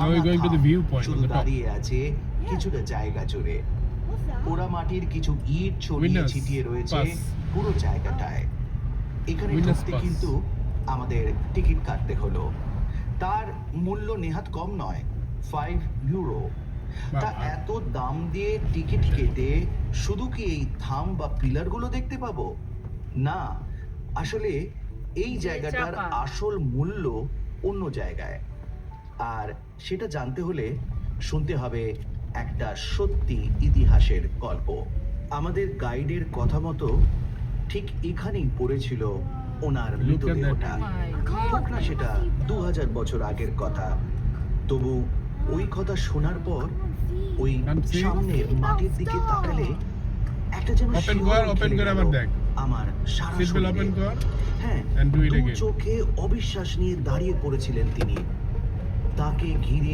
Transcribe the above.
we're going to the viewpoint on শুধু the top. দাঁড়িয়ে আছে কিছুটা জায়গা জুড়ে। পোড়া মাটির কিছু ইট ছড়িয়ে Winners ছিটিয়ে রয়েছে pass. পুরো জায়গাটায়। এখানে Winners ঢুকতে pass. কিন্তু আমাদের টিকিট কাটতে হলো। তার মূল্য নেহাত কম নয়, 5 ইউরো। তা বাবা। এত দাম দিয়ে টিকিট কেটে শুধু কি এই থাম বা পিলারগুলো দেখতে পাবো? না, আসলে এই জায়গাটার চাপা। আসল মূল্য অন্য জায়গায়। আর সেটা জানতে হলে শুনতে হবে একটা সত্যি ইতিহাসের গল্প। আমাদের গাইডের কথা মতো ঠিক এখানেই পড়েছিল ওনার Look at মৃতদেহটা। that. হোক না সেটা 2000 বছর আগের কথা, তবু ওই কথা শোনার পর ওই Can't see? সামনের মাটির দিকে তাকালে একটা যেন Open শিহরণ কর, open খেলে করে গেল আবার দেখ। আমার সারা Seat belt open শরীরে। কর হ্যাঁ, and do it দু again. চোখে অবিশ্বাস নিয়ে দাঁড়িয়ে পড়েছিলেন তিনি। তাকে ঘিরে